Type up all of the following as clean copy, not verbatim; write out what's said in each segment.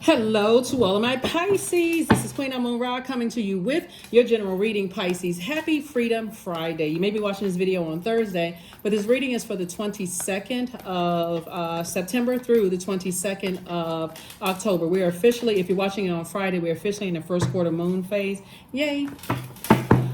Hello to all of my Pisces. This is Queen Amun Ra coming to you with your general reading, Pisces. Happy Freedom Friday. You may be watching this video on Thursday, but this reading is for the 22nd of September through the 22nd of October. We are officially, if you're watching it on Friday, we're officially in the first quarter moon phase. Yay.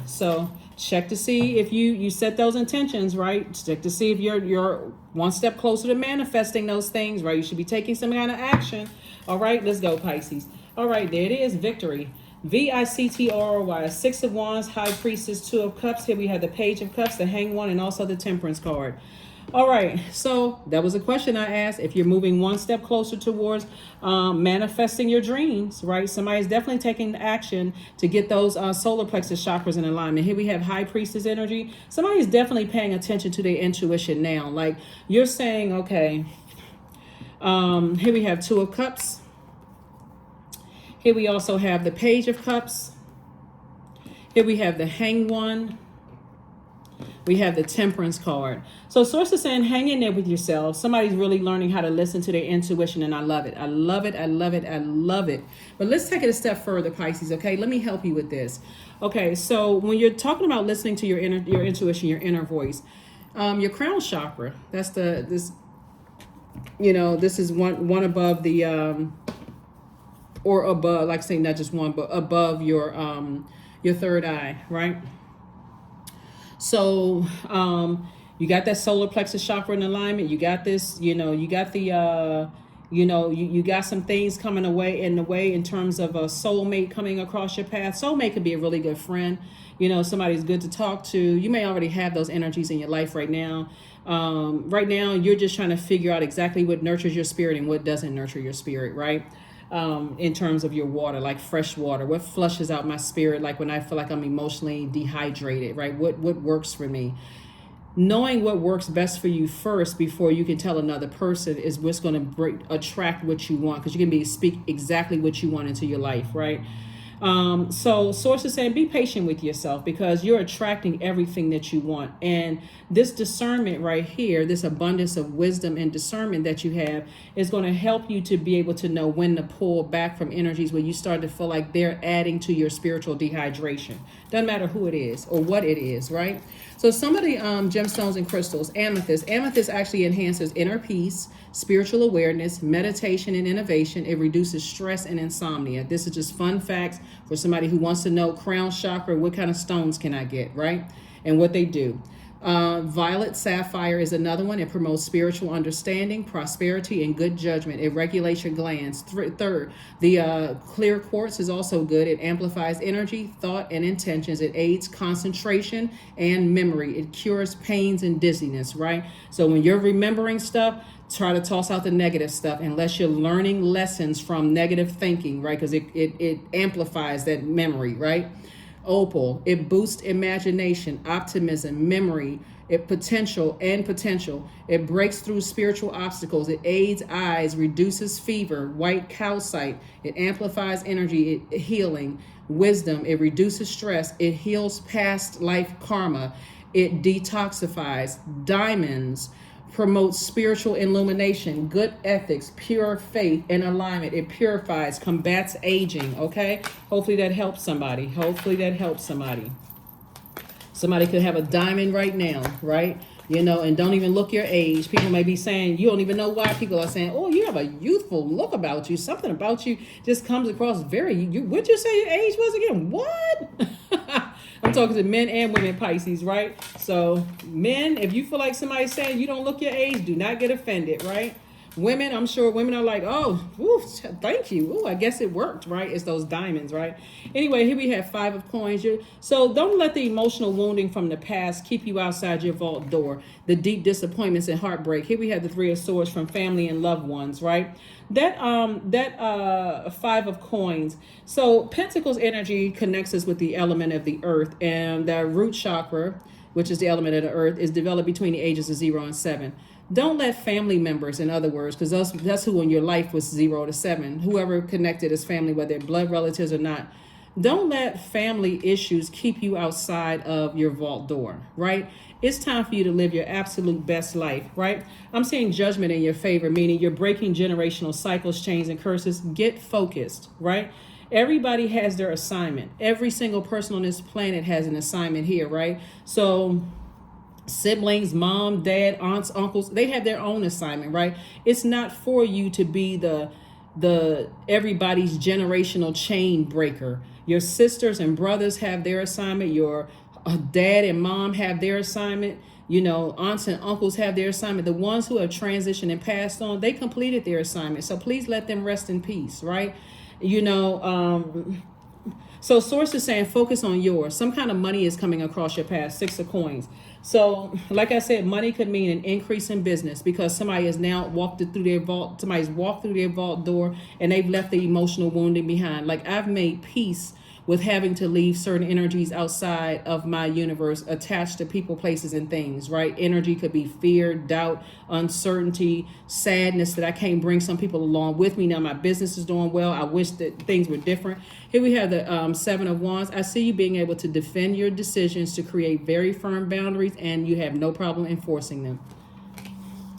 So check to see if you set those intentions, right? Check to see if you're one step closer to manifesting those things, right? You should be taking some kind of action. All right, let's go, Pisces. All right, there it is, victory. VICTORY, Six of Wands, High Priestess, Two of Cups. Here we have the Page of Cups, the Hanged One, and also the Temperance card. All right, so that was a question I asked. If you're moving one step closer towards manifesting your dreams, right? Somebody's definitely taking action to get those solar plexus chakras in alignment. Here we have High Priestess energy. Somebody's definitely paying attention to their intuition now. Like you're saying, okay, here we have Two of Cups. Here we also have the Page of Cups. Here we have the Hanged One. We have the Temperance card. So source is saying, hang in there with yourself. Somebody's really learning how to listen to their intuition, and I love it. I love it. I love it. I love it. But let's take it a step further, Pisces, okay? Let me help you with this. Okay, so when you're talking about listening to your intuition, your inner voice, your crown chakra, that's this is one above the or above, like saying not just one, but above your third eye, right? So you got that solar plexus chakra in alignment. You got this, you got the you got some things coming away in the way in terms of a soulmate coming across your path. Soulmate could be a really good friend. Somebody's good to talk to. You may already have those energies in your life right now. Right now, you're just trying to figure out exactly what nurtures your spirit and what doesn't nurture your spirit, right? In terms of your water, like fresh water, what flushes out my spirit, like when I feel like I'm emotionally dehydrated, right? What works for me? Knowing what works best for you first before you can tell another person is what's going to attract what you want, because you can speak exactly what you want into your life, right? So sources saying be patient with yourself, because you're attracting everything that you want. And this discernment right here, this abundance of wisdom and discernment that you have, is going to help you to be able to know when to pull back from energies where you start to feel like they're adding to your spiritual dehydration. Doesn't matter who it is or what it is, right? So some of the gemstones and crystals, amethyst actually enhances inner peace, spiritual awareness, meditation, and innovation. It reduces stress and insomnia. This is just fun facts for somebody who wants to know crown chakra, what kind of stones can I get, right? And what they do. Violet sapphire is another one. It promotes spiritual understanding, prosperity, and good judgment. It regulates your glands. Third, the clear quartz is also good. It amplifies energy, thought, and intentions. It aids concentration and memory. It cures pains and dizziness, right? So when you're remembering stuff, try to toss out the negative stuff unless you're learning lessons from negative thinking, right? Because it amplifies that memory, right? Opal, it boosts imagination, optimism, memory, potential. It breaks through spiritual obstacles. It aids eyes, reduces fever. White calcite, it amplifies energy, healing, wisdom. It reduces stress. It heals past life karma. It detoxifies. Diamonds promotes spiritual illumination, good ethics, pure faith, and alignment. It purifies, combats aging, okay? Hopefully that helps somebody. Somebody could have a diamond right now, right? And don't even look your age. People may be saying, you don't even know why. People are saying, oh, you have a youthful look about you. Something about you just comes across what'd you say your age was again? What? I'm talking to men and women, Pisces, right? So men, if you feel like somebody's saying you don't look your age, do not get offended, right? Women, I'm sure women are like, oh, ooh, thank you. Ooh, I guess it worked, right? It's those diamonds, right? Anyway, here we have Five of Coins. So don't let the emotional wounding from the past keep you outside your vault door. The deep disappointments and heartbreak. Here we have the Three of Swords from family and loved ones, right? That Five of Coins. So Pentacles energy connects us with the element of the earth, and the root chakra, which is the element of the earth, is developed between the ages of 0 and 7. Don't let family members, in other words, because that's who in your life was 0 to 7, whoever connected as family, whether they're blood relatives or not, Don't let family issues keep you outside of your vault door, right? It's time for you to live your absolute best life, right? I'm seeing judgment in your favor, meaning you're breaking generational cycles, chains, and curses. Get focused, right? Everybody has their assignment. Every single person on this planet has an assignment here, right? So siblings, mom, dad, aunts, uncles, they have their own assignment, right? It's not for you to be the everybody's generational chain breaker. Your sisters and brothers have their assignment. Your dad and mom have their assignment. You know, aunts and uncles have their assignment. The ones who have transitioned and passed on, they completed their assignment. So please let them rest in peace, right? You know, so source is saying focus on yours. Some kind of money is coming across your path. 6 of coins. So like I said, money could mean an increase in business because somebody has now walked through their vault. Somebody's walked through their vault door and they've left the emotional wounding behind. Like I've made peace with having to leave certain energies outside of my universe attached to people, places, and things, right? Energy could be fear, doubt, uncertainty, sadness that I can't bring some people along with me. Now my business is doing well. I wish that things were different. Here we have the 7 of Wands. I see you being able to defend your decisions, to create very firm boundaries, and you have no problem enforcing them.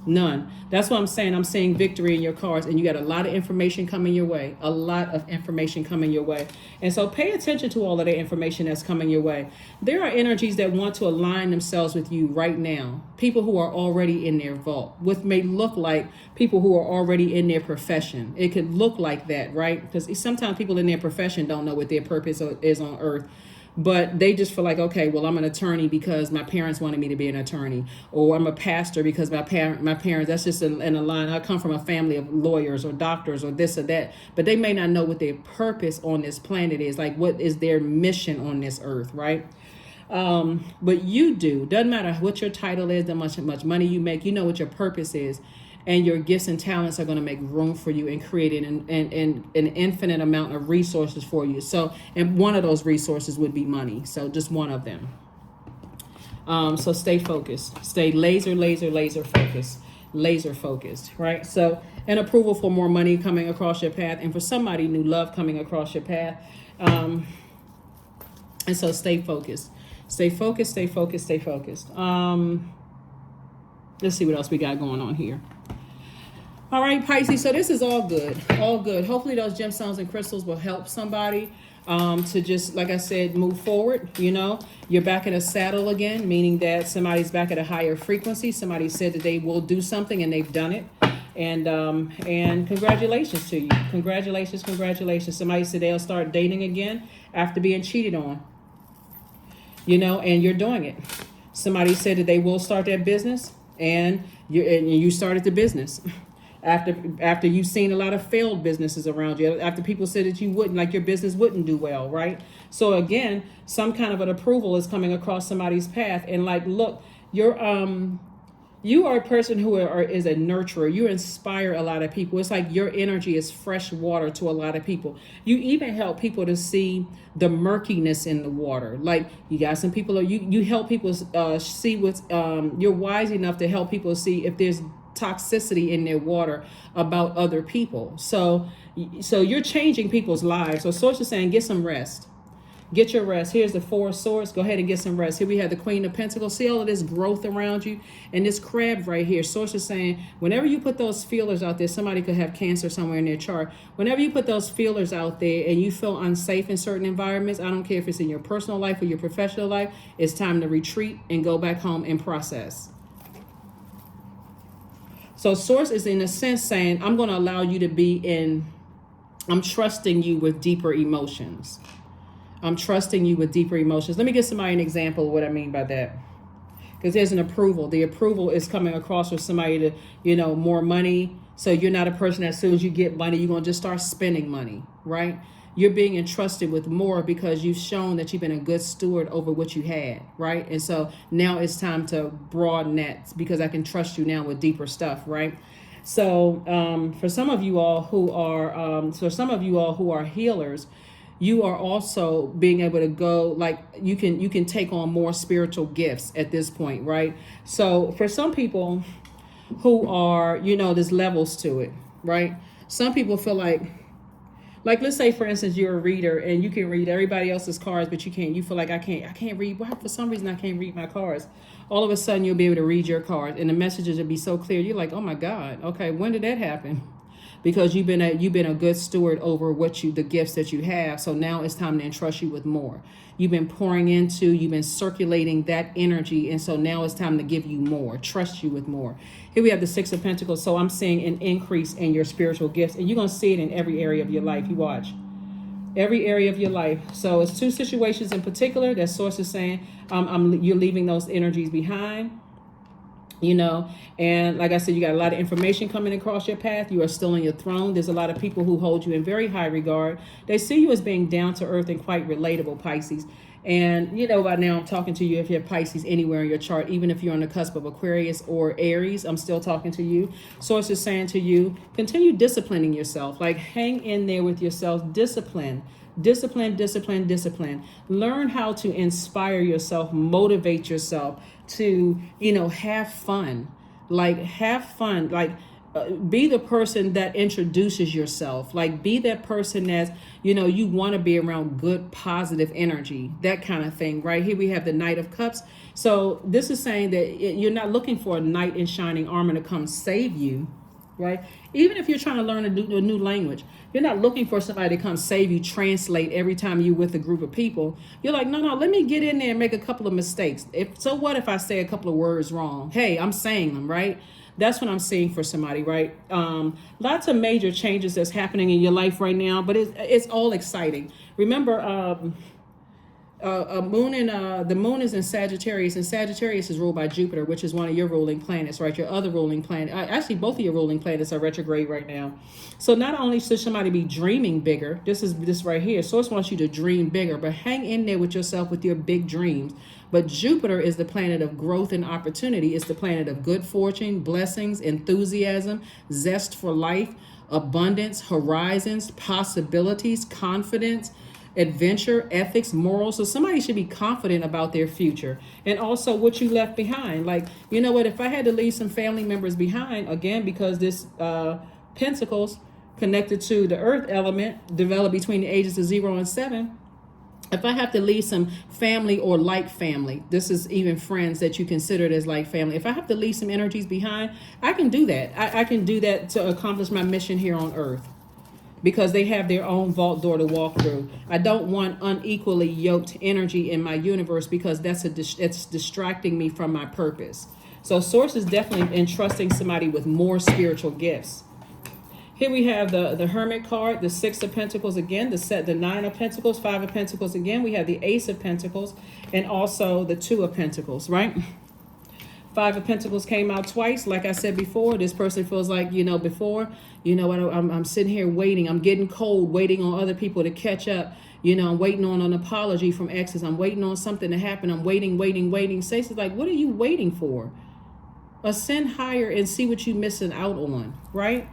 None. That's what I'm saying. I'm seeing victory in your cards, and you got a lot of information coming your way. A lot of information coming your way. And so pay attention to all of the information that's coming your way. There are energies that want to align themselves with you right now. People who are already in their vault, what may look like people who are already in their profession. It could look like that, right? Because sometimes people in their profession don't know what their purpose is on earth. But they just feel like, okay, well, I'm an attorney because my parents wanted me to be an attorney, or I'm a pastor because my parents, that's just in a line. I come from a family of lawyers or doctors or this or that, but they may not know what their purpose on this planet is, like what is their mission on this earth, right? But you do. Doesn't matter what your title is, how much money you make, you know what your purpose is. And your gifts and talents are going to make room for you and create an infinite amount of resources for you. So, and one of those resources would be money. So just one of them. So stay focused. Stay laser focused, right? So an approval for more money coming across your path, and for somebody, new love coming across your path. And so stay focused. Stay focused. Let's see what else we got going on here. All right, Pisces, so this is all good. Hopefully those gemstones and crystals will help somebody to just, like I said, move forward. You know, you're back in a saddle again, meaning that somebody's back at a higher frequency. Somebody said that they will do something and they've done it. And congratulations to you. Congratulations. Somebody said they'll start dating again after being cheated on. You know, and you're doing it. Somebody said that they will start their business, and you started the business. After you've seen a lot of failed businesses around you, after people said that you wouldn't, like your business wouldn't do well, right? So again, some kind of an approval is coming across somebody's path, and like, look, you are a person who is a nurturer. You inspire a lot of people. It's like your energy is fresh water to a lot of people. You even help people to see the murkiness in the water. Like you got some people, or you help people see what's, you're wise enough to help people see if there's toxicity in their water about other people. So you're changing people's lives. So Source is saying, get some rest. Get your rest. Here's the 4 of Swords. Go ahead and get some rest. Here we have the Queen of Pentacles. See all of this growth around you and this crab right here. Source is saying, whenever you put those feelers out there, somebody could have cancer somewhere in their chart. Whenever you put those feelers out there and you feel unsafe in certain environments, I don't care if it's in your personal life or your professional life, it's time to retreat and go back home and process. So Source is in a sense saying, I'm going to allow you to I'm trusting you with deeper emotions. Let me give somebody an example of what I mean by that. Because there's an approval. The approval is coming across with somebody to, more money. So you're not a person that as soon as you get money, you're going to just start spending money, right? You're being entrusted with more because you've shown that you've been a good steward over what you had, right? And so now it's time to broaden that because I can trust you now with deeper stuff, right? So for some of you all who are healers, you are also being able to go, like you can take on more spiritual gifts at this point, right? So for some people who are, there's levels to it, right? Some people feel like Like, let's say, for instance, you're a reader and you can read everybody else's cards, but you can't. You feel like I can't read. Why? For some reason, I can't read my cards. All of a sudden, you'll be able to read your cards, and the messages will be so clear. You're like, oh my God, okay, when did that happen? Because you've been a good steward over the gifts that you have. So now it's time to entrust you with more. You've been pouring into, you've been circulating that energy, and so now it's time to give you more, trust you with more. Here we have the Six of Pentacles. So I'm seeing an increase in your spiritual gifts, and you're gonna see it in every area of your life. You watch. Every area of your life. So it's two situations in particular that source is saying you're leaving those energies behind. And like I said, you got a lot of information coming across your path. You are still on your throne. There's a lot of people who hold you in very high regard. They see you as being down to earth and quite relatable, Pisces. And by now I'm talking to you if you have Pisces anywhere in your chart, even if you're on the cusp of Aquarius or Aries, I'm still talking to you. Source is saying to you, continue disciplining yourself. Like, hang in there with yourself. Discipline. Learn how to inspire yourself, motivate yourself to, have fun. Be the person that introduces yourself. Like, be that person that, you want to be around good, positive energy, that kind of thing, right? Here we have the Knight of Cups. So this is saying that you're not looking for a knight in shining armor to come save you, right? Even if you're trying to learn a new language, you're not looking for somebody to come save you, translate every time you're with a group of people. You're like, no, let me get in there and make a couple of mistakes. So what if I say a couple of words wrong? Hey, I'm saying them, right? That's what I'm seeing for somebody, right? Lots of major changes that's happening in your life right now, but it's all exciting. Remember, the moon is in Sagittarius, and Sagittarius is ruled by Jupiter, which is one of your ruling planets, right? Your other ruling planet, actually both of your ruling planets are retrograde right now. So not only should somebody be dreaming bigger, this right here, Source wants you to dream bigger, but hang in there with yourself with your big dreams. But Jupiter is the planet of growth and opportunity. It's the planet of good fortune, blessings, enthusiasm, zest for life, abundance, horizons, possibilities, confidence, adventure, ethics, morals. So somebody should be confident about their future and also what you left behind. Like, you know what, if I had to leave some family members behind, again, because this Pentacles connected to the earth element developed between the ages of 0 and 7. If I have to leave some family or like family, this is even friends that you consider it as like family. If I have to leave some energies behind, I can do that. I can do that to accomplish my mission here on earth, because they have their own vault door to walk through. I don't want unequally yoked energy in my universe, because it's distracting me from my purpose. So Source is definitely entrusting somebody with more spiritual gifts. Here we have the Hermit card, the Six of Pentacles again, the Nine of Pentacles, Five of Pentacles again. We have the Ace of Pentacles and also the Two of Pentacles, right? Five of Pentacles came out twice. Like I said before, this person feels like, I'm sitting here waiting. I'm getting cold, waiting on other people to catch up. I'm waiting on an apology from exes. I'm waiting on something to happen. I'm waiting. Says, like, what are you waiting for? Ascend higher and see what you're missing out on, right?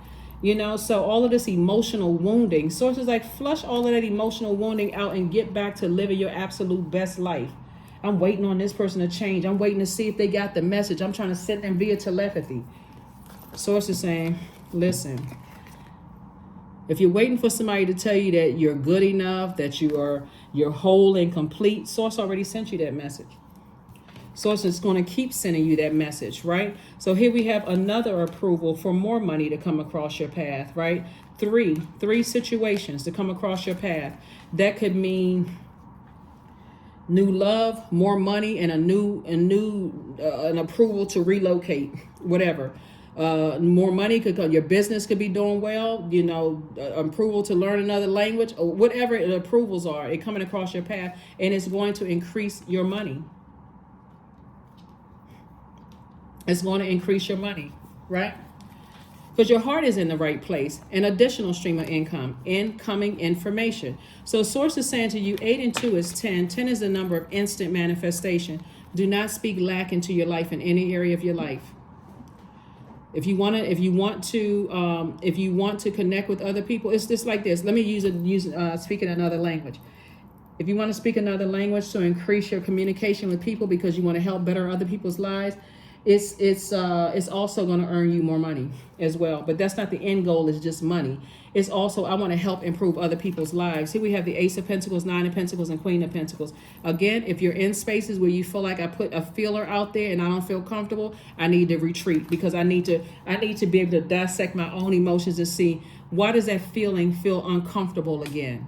So all of this emotional wounding, Source is like, flush all of that emotional wounding out and get back to living your absolute best life. I'm waiting on this person to change. I'm waiting to see if they got the message. I'm trying to send them via telepathy. Source is saying, listen, if you're waiting for somebody to tell you that you're good enough, that you're whole and complete, Source already sent you that message. Source is going to keep sending you that message, right? So here we have another approval for more money to come across your path, right? Three situations to come across your path. That could mean new love, more money, and an approval to relocate, whatever. More money could come. Your business could be doing well, approval to learn another language, or whatever the approvals are, it coming across your path, and it's going to increase your money. It's going to increase your money, right? Because your heart is in the right place. An additional stream of income, incoming information. So Source is saying to you, 8 and 2 is 10. 10 is the number of instant manifestation. Do not speak lack into your life in any area of your life. If you want to connect with other people, it's just like this. Let me speaking another language. If you want to speak another language to increase your communication with people because you want to help better other people's lives, it's also going to earn you more money as well. But that's not the end goal, is just money. It's also, I want to help improve other people's lives. Here we have the Ace of Pentacles, Nine of Pentacles, and Queen of Pentacles. Again, if you're in spaces where you feel like I put a feeler out there and I don't feel comfortable, I need to retreat, because I need to be able to dissect my own emotions and see, why does that feeling feel uncomfortable again,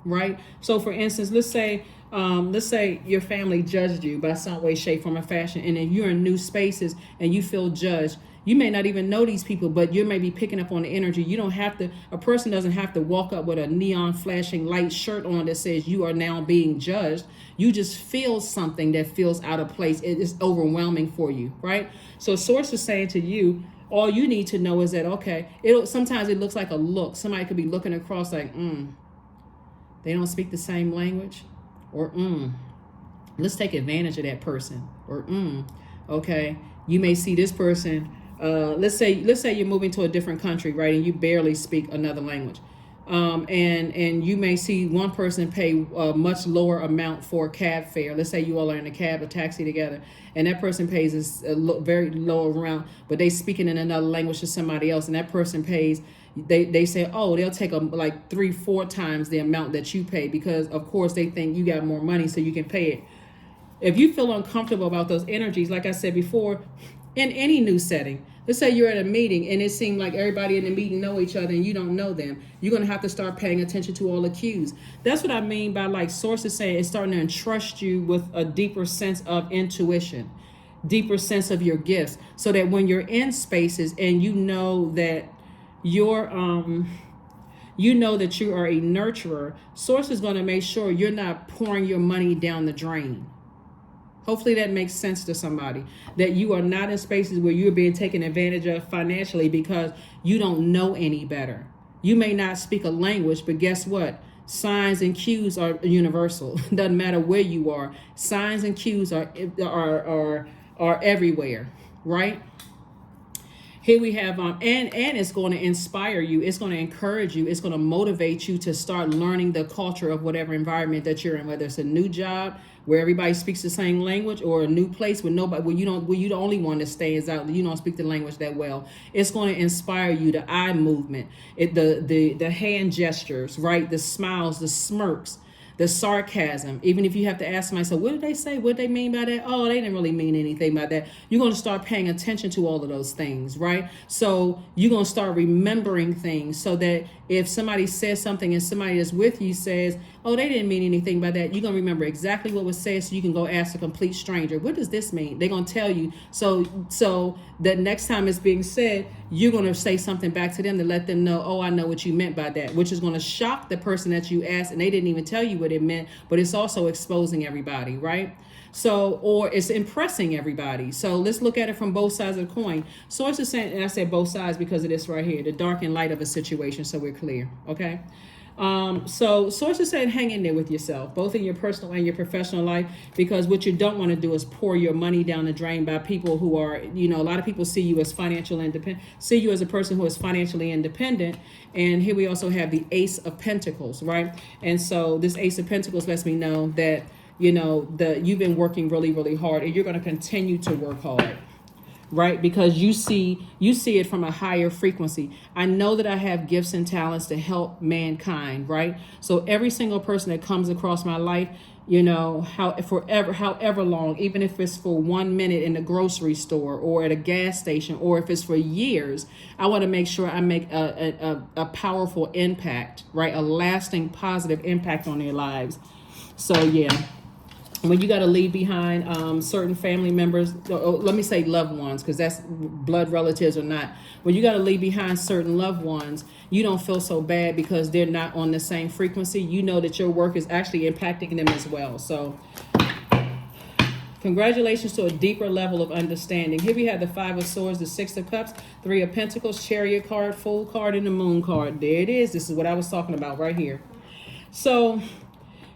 right? So for instance, let's say your family judged you by some way, shape, form, or fashion, and then you're in new spaces and you feel judged. You may not even know these people, but you may be picking up on the energy. You don't have to, a person doesn't have to walk up with a neon flashing light shirt on that says you are now being judged. You just feel something that feels out of place. It is overwhelming for you, right? So Source is saying to you, all you need to know is that, okay, sometimes it looks like a look. Somebody could be looking across like, they don't speak the same language, or let's take advantage of that person, or okay, you may see this person. Let's say you're moving to a different country, right, and you barely speak another language, and you may see one person pay a much lower amount for cab fare. Let's say you all are in a cab or taxi together, and that person pays very low amount, but they speaking in another language to somebody else, and that person pays. They say, oh, they'll take like 3-4 times the amount that you pay, because of course they think you got more money, so you can pay it. If you feel uncomfortable about those energies, like I said before, in any new setting, let's say you're at a meeting and it seems like everybody in the meeting know each other and you don't know them, you're going to have to start paying attention to all the cues. That's what I mean by, like Source is saying, it's starting to entrust you with a deeper sense of intuition, deeper sense of your gifts, so that when you're in spaces and you know that you are a nurturer, Source is going to make sure you're not pouring your money down the drain. Hopefully that makes sense to somebody, that you are not in spaces where you're being taken advantage of financially because you don't know any better. You may not speak a language, but guess what? Signs and cues are universal. Doesn't matter where you are. Signs and cues are everywhere, right? Here we have, and it's going to inspire you. It's going to encourage you. It's going to motivate you to start learning the culture of whatever environment that you're in, whether it's a new job where everybody speaks the same language, or a new place where you're the only one that stands out, you don't speak the language that well. It's going to inspire you. The eye movement, the hand gestures, right? The smiles, the smirks, the sarcasm. Even if you have to ask somebody, so what did they say? What did they mean by that? Oh, they didn't really mean anything by that. You're going to start paying attention to all of those things, right? So you're going to start remembering things, so that if somebody says something and somebody that's with you says, oh, they didn't mean anything by that, you're going to remember exactly what was said, so you can go ask a complete stranger, what does this mean? They're going to tell you. So that next time it's being said, you're going to say something back to them to let them know, oh, I know what you meant by that, which is going to shock the person that you asked and they didn't even tell you what it meant, but it's also exposing everybody, right? So, or it's impressing everybody. So let's look at it from both sides of the coin. Source is saying, and I said both sides because of this right here, the dark and light of a situation, so we're clear, okay? So Source is saying, hang in there with yourself, both in your personal and your professional life, because what you don't want to do is pour your money down the drain by people who are, a lot of people see you as see you as a person who is financially independent. And here we also have the Ace of Pentacles, right? And so this Ace of Pentacles lets me know that, you've been working really, really hard, and you're going to continue to work hard. Right? Because you see it from a higher frequency. I know that I have gifts and talents to help mankind, right? So every single person that comes across my life, however long, even if it's for 1 minute in the grocery store or at a gas station, or if it's for years, I want to make sure I make a powerful impact, right? A lasting positive impact on their lives. So yeah. When you got to leave behind certain family members, let me say loved ones, because that's blood relatives or not. When you got to leave behind certain loved ones, you don't feel so bad because they're not on the same frequency. You know that your work is actually impacting them as well. So congratulations to a deeper level of understanding. Here we have the Five of Swords, the Six of Cups, Three of Pentacles, Chariot card, Fool card, and the Moon card. There it is. This is what I was talking about right here. So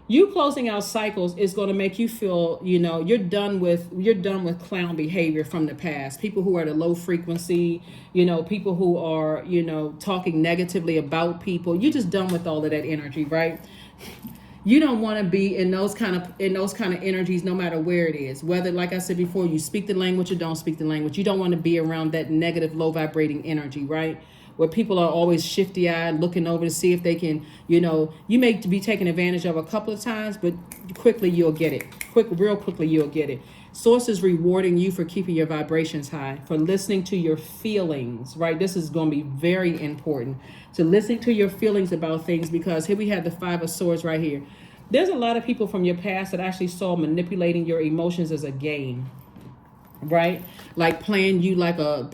you closing out cycles is going to make you feel, you're done with clown behavior from the past. People who are at a low frequency, people who are, talking negatively about people. You're just done with all of that energy, right? You don't want to be in those kind of energies, no matter where it is. Whether, like I said before, you speak the language or don't speak the language, you don't want to be around that negative, low vibrating energy, right? Where people are always shifty eyed, looking over to see if they can, you may be taken advantage of a couple of times, but quickly you'll get it. Real quickly you'll get it. Source is rewarding you for keeping your vibrations high, for listening to your feelings, right? This is going to be very important, to listening to your feelings about things, because here we have the Five of Swords right here. There's a lot of people from your past that actually saw manipulating your emotions as a game, right? Like playing you like a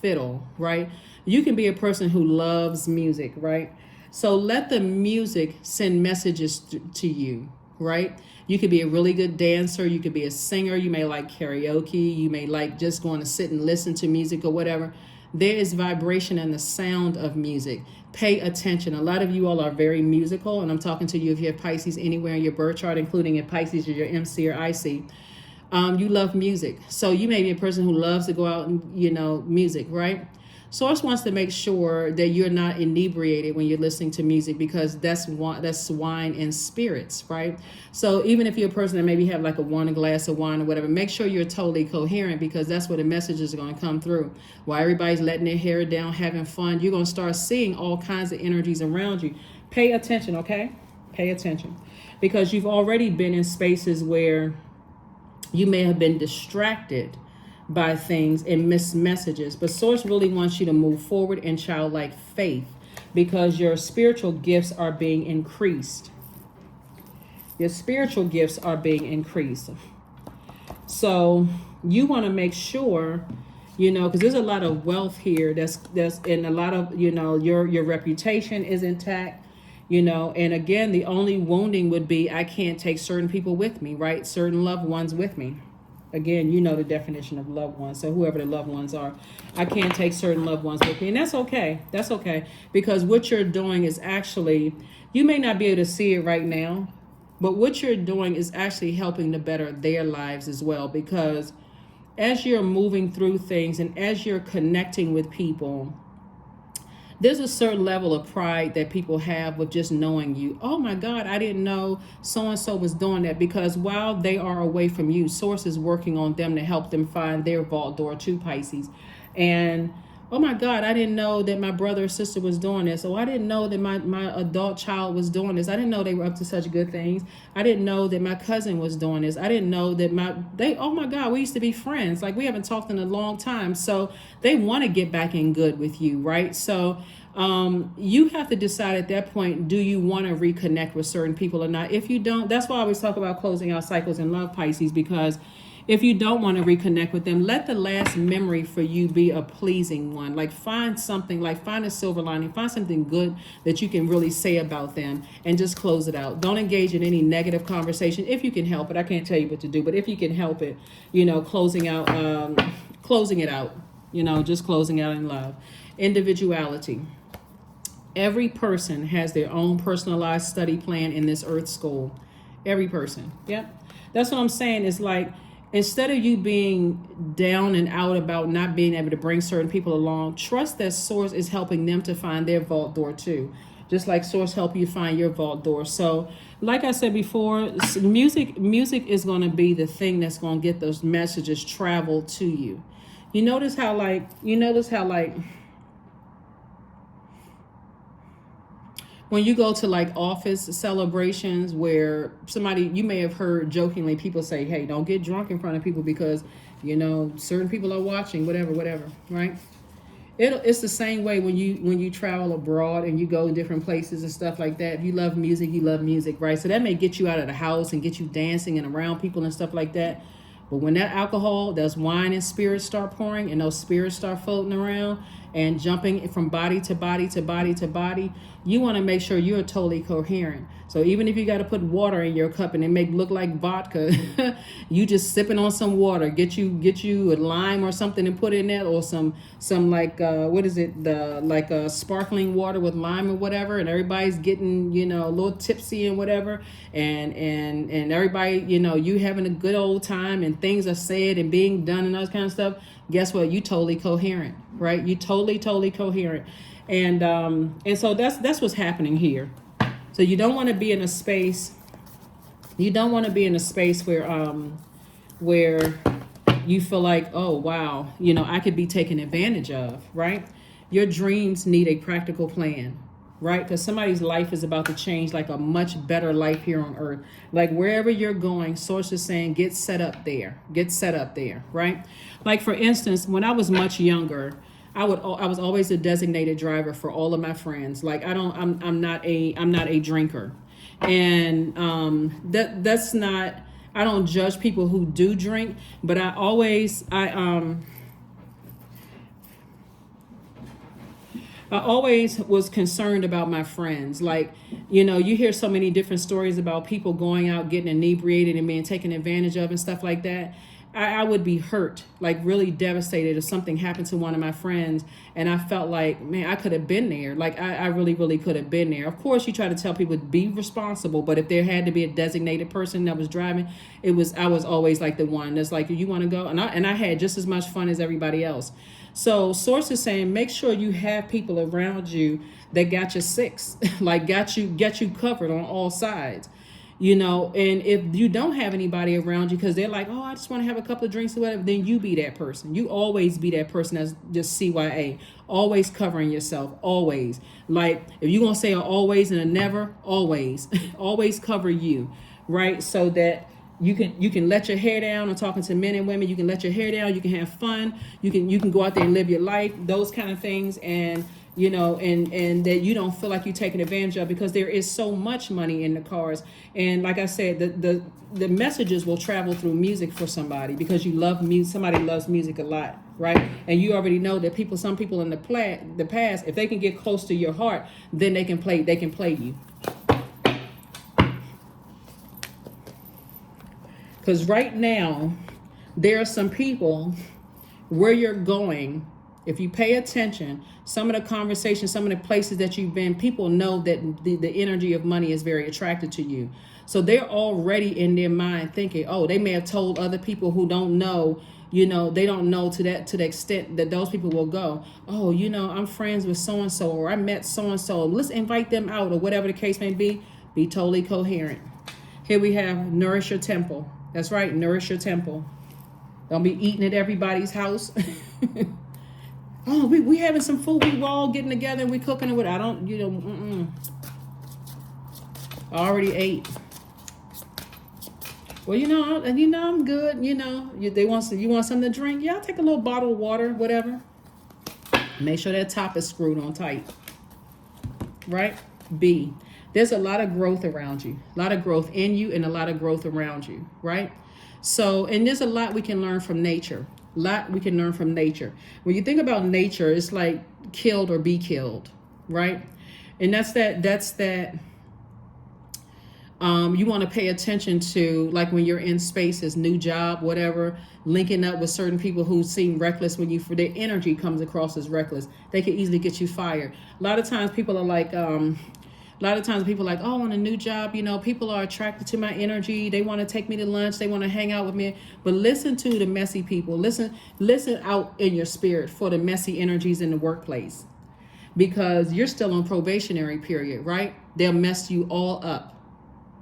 fiddle, right? You can be a person who loves music, right? So let the music send messages to you, right? You could be a really good dancer. You could be a singer. You may like karaoke. You may like just going to sit and listen to music or whatever. There is vibration in the sound of music. Pay attention. A lot of you all are very musical, and I'm talking to you if you have Pisces anywhere in your birth chart, including if Pisces is your MC or IC. You love music. So you may be a person who loves to go out and, music, right? Source wants to make sure that you're not inebriated when you're listening to music, because that's wine and spirits, right? So even if you're a person that maybe have like a glass of wine or whatever, make sure you're totally coherent, because that's where the messages are going to come through. While everybody's letting their hair down, having fun, you're going to start seeing all kinds of energies around you. Pay attention, okay? Pay attention, because you've already been in spaces where you may have been distracted by things and missed messages. But Source really wants you to move forward in childlike faith, because your spiritual gifts are being increased. Your spiritual gifts are being increased. So you want to make sure, because there's a lot of wealth here that's and a lot of, your reputation is intact. And again, the only wounding would be, I can't take certain people with me, right? Certain loved ones with me. Again, the definition of loved ones. So whoever the loved ones are, I can't take certain loved ones with me. And that's okay. That's okay. Because what you're doing is actually, you may not be able to see it right now, but what you're doing is actually helping to better their lives as well. Because as you're moving through things and as you're connecting with people, there's a certain level of pride that people have with just knowing you. Oh my God, I didn't know so-and-so was doing that. Because while they are away from you, Source is working on them to help them find their vault door to Pisces. And oh my God, I didn't know that my brother or sister was doing this. Oh, I didn't know that my adult child was doing this. I didn't know they were up to such good things. I didn't know that my cousin was doing this. I didn't know that oh my God, we used to be friends. Like, we haven't talked in a long time. So they want to get back in good with you, right? So you have to decide at that point, do you want to reconnect with certain people or not? If you don't, that's why I always talk about closing out cycles in love, Pisces, because if you don't want to reconnect with them, let the last memory for you be a pleasing one. Like, find something, like find a silver lining, find something good that you can really say about them, and just close it out. Don't engage in any negative conversation if you can help it. I can't tell you what to do, but if you can help it, closing it out, just closing out in love. Individuality. Every person has their own personalized study plan in this earth school. Every person. Yep. That's what I'm saying. It's like, instead of you being down and out about not being able to bring certain people along, trust that Source is helping them to find their vault door too. Just like Source help you find your vault door. So like I said before, music is going to be the thing that's going to get those messages travel to you. You notice how when you go to like office celebrations where you may have heard jokingly people say, hey, don't get drunk in front of people because, certain people are watching, whatever, right? It's the same way when you travel abroad and you go to different places and stuff like that. If you love music, right? So that may get you out of the house and get you dancing and around people and stuff like that. But when that alcohol, those wine and spirits start pouring, and those spirits start floating around and jumping from body to body to body to body, you want to make sure you're totally coherent. So even if you got to put water in your cup and it may look like vodka, you just sipping on some water. Get you a lime or something and put in that, or some like sparkling water with lime or whatever, and everybody's getting a little tipsy and whatever, and everybody you having a good old time, and things are said and being done and all that kind of stuff. Guess what? You totally coherent, right? You totally coherent. And so that's what's happening here. So you don't want to be in a space. You don't want to be in a space where you feel like, oh wow, you know, I could be taken advantage of, right? Your dreams need a practical plan, right? Because somebody's life is about to change, like a much better life here on earth. Like wherever you're going, Source is saying, get set up there, right? Like for instance, when I was much younger, I was always a designated driver for all of my friends. Like I'm not a drinker, and that's not. I don't judge people who do drink, but I always was concerned about my friends. Like, you know, you hear so many different stories about people going out, getting inebriated and being taken advantage of and stuff like that. I would be hurt, like really devastated if something happened to one of my friends and I felt like, man, I could have been there. Like I really, really could have been there. Of course, you try to tell people to be responsible, but if there had to be a designated person that was driving, I was always like the one that's like, you want to go? And I had just as much fun as everybody else. So Source is saying, make sure you have people around you that got your six, like get you covered on all sides. You know, and if you don't have anybody around you because they're like, oh, I just want to have a couple of drinks or whatever, then you be that person. You always be that person that's just CYA, always covering yourself, always. Like if you're going to say an always and a never, always, always cover you, right? So that you can let your hair down. I'm talking to men and women. You can let your hair down. You can have fun. You can go out there and live your life, those kind of things. And you know, and that you don't feel like you're taken advantage of because there is so much money in the cars. And like I said, the messages will travel through music for somebody because you love music. Somebody loves music a lot, right? And you already know that some people in the past, if they can get close to your heart, then they can play you. Because right now, there are some people where you're going. If you pay attention, some of the conversations, some of the places that you've been, people know that the energy of money is very attracted to you. So they're already in their mind thinking, oh, they may have told other people who don't know, you know, they don't know to the extent that those people will go, oh, you know, I'm friends with so-and-so, or I met so-and-so. Let's invite them out, or whatever the case may be. Be totally coherent. Here we have nourish your temple. That's right, nourish your temple. Don't be eating at everybody's house. Oh, we having some food. We all getting together and we cooking it with. I don't, you know, I already ate. Well, you know, I'm good. You know, you want something to drink? Yeah, I'll take a little bottle of water, whatever. Make sure that top is screwed on tight. Right? B. There's a lot of growth around you, a lot of growth in you, and a lot of growth around you. Right? So, and there's a lot we can learn from nature. When you think about nature, it's like killed or be killed, right? And that's that you want to pay attention to, like when you're in spaces, new job, whatever, linking up with certain people who seem reckless when their energy comes across as reckless. They can easily get you fired. A lot of times people are like, oh, on a new job, you know, people are attracted to my energy. They want to take me to lunch. They want to hang out with me. But listen to the messy people. Listen out in your spirit for the messy energies in the workplace. Because you're still on probationary period, right? They'll mess you all up,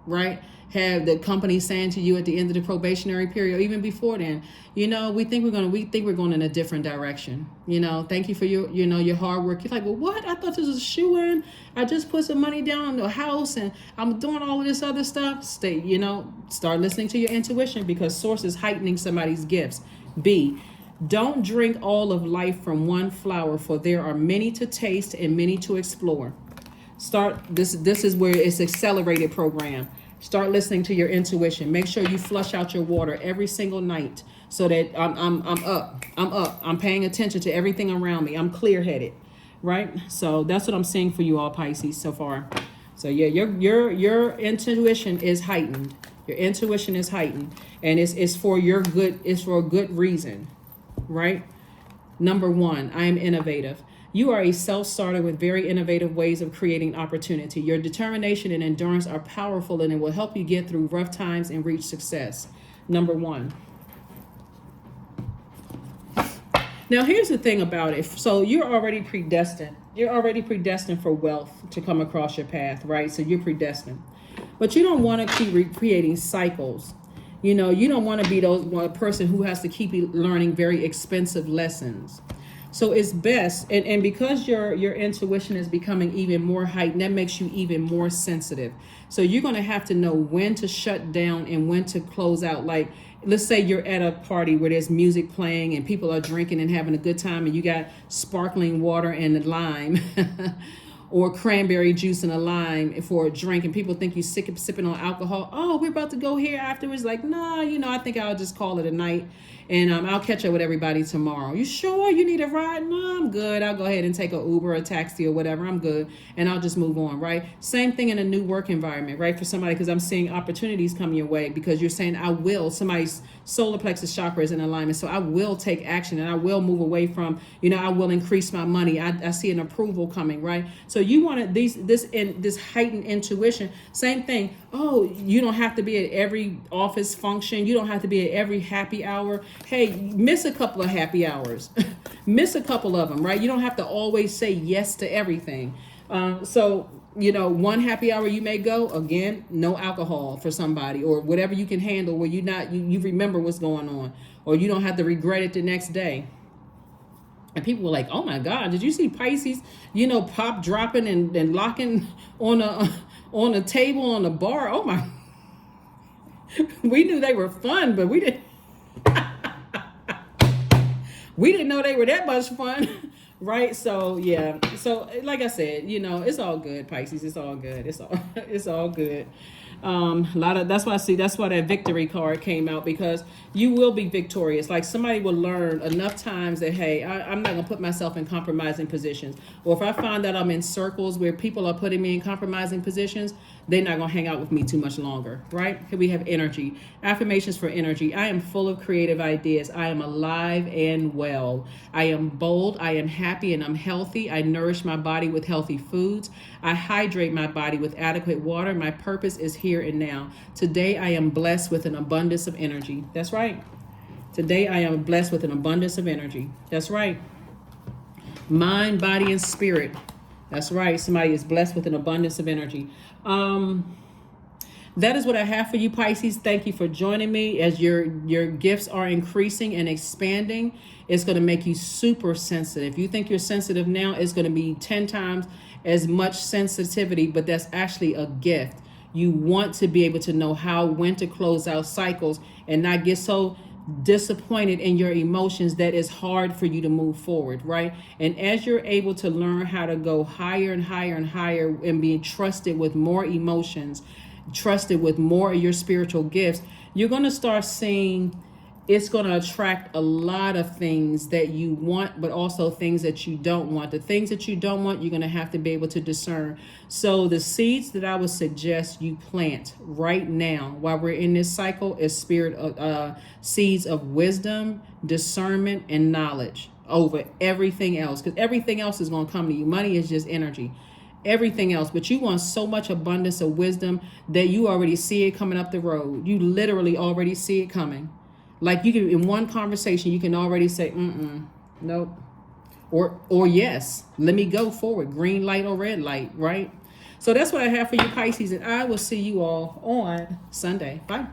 right? Have the company saying to you at the end of the probationary period, or even before then, you know, we think we're going in a different direction. You know, thank you for your hard work. You're like, well, what? I thought this was a shoe-in. I just put some money down on the house and I'm doing all of this other stuff. Start listening to your intuition because Source is heightening somebody's gifts. B, don't drink all of life from one flower, for there are many to taste and many to explore. This is where it's accelerated program. Start listening to your intuition. Make sure you flush out your water every single night so that I'm up. I'm paying attention to everything around me. I'm clear-headed, right? So that's what I'm seeing for you all, Pisces, so far. So yeah, your intuition is heightened. Your intuition is heightened, and it's for your good. It's for a good reason, right? Number 1, I am innovative. You are a self-starter with very innovative ways of creating opportunity. Your determination and endurance are powerful, and it will help you get through rough times and reach success. Number 1. Now, here's the thing about it. So you're already predestined. You're already predestined for wealth to come across your path, right? So you're predestined. But you don't want to keep recreating cycles. You know, you don't want to be one person who has to keep learning very expensive lessons. So it's best, and because your intuition is becoming even more heightened, that makes you even more sensitive. So you're going to have to know when to shut down and when to close out. Like, let's say you're at a party where there's music playing and people are drinking and having a good time, and you got sparkling water and a lime or cranberry juice and a lime for a drink, and people think you sipping on alcohol. Oh, we're about to go here afterwards. Like, nah, I think I'll just call it a night, and I'll catch up with everybody tomorrow. You sure you need a ride? No, I'm good. I'll go ahead and take an Uber, a taxi, or whatever. I'm good, and I'll just move on, right? Same thing in a new work environment, right? For somebody, because I'm seeing opportunities come your way, because you're saying, I will. Somebody's solar plexus chakra is in alignment, so I will take action, and I will move away from, I will increase my money. I see an approval coming, right? So you want this heightened intuition. Same thing. Oh, you don't have to be at every office function. You don't have to be at every happy hour. Hey, miss a couple of happy hours. Miss a couple of them, right? You don't have to always say yes to everything. So one happy hour you may go, again, no alcohol for somebody, or whatever you can handle where you remember what's going on, or you don't have to regret it the next day. And people were like, oh my God, did you see Pisces, pop dropping and locking on a table on a bar? Oh my, we knew they were fun, but we didn't know they were that much fun. Right. So yeah. So like I said, it's all good, Pisces. It's all good. It's all good. That's why that victory card came out, because you will be victorious. Like, somebody will learn enough times that, hey, I'm not gonna put myself in compromising positions. Or if I find that I'm in circles where people are putting me in compromising positions, they're not gonna hang out with me too much longer, right? Here we have energy. Affirmations for energy. I am full of creative ideas. I am alive and well. I am bold. I am happy and I'm healthy. I nourish my body with healthy foods. I hydrate my body with adequate water. My purpose is here and now. Today I am blessed with an abundance of energy. That's right. Today I am blessed with an abundance of energy. That's right. Mind, body, and spirit. That's right. Somebody is blessed with an abundance of energy. That is what I have for you, Pisces. Thank you for joining me. As your gifts are increasing and expanding, it's going to make you super sensitive. You think you're sensitive now, it's going to be 10 times as much sensitivity, but that's actually a gift. You want to be able to know when to close out cycles and not get so disappointed in your emotions that it's hard for you to move forward, right? And as you're able to learn how to go higher and higher and higher and be trusted with more emotions, trusted with more of your spiritual gifts, you're going to start seeing it's going to attract a lot of things that you want, but also things that you don't want. The things that you don't want, you're going to have to be able to discern. So the seeds that I would suggest you plant right now while we're in this cycle is seeds of wisdom, discernment, and knowledge over everything else, because everything else is going to come to you. Money is just energy. Everything else, but you want so much abundance of wisdom that you already see it coming up the road. You literally already see it coming. Like, you can, in one conversation, you can already say, nope, or yes, let me go forward, green light or red light, right? So that's what I have for you, Pisces, and I will see you all on Sunday. Bye.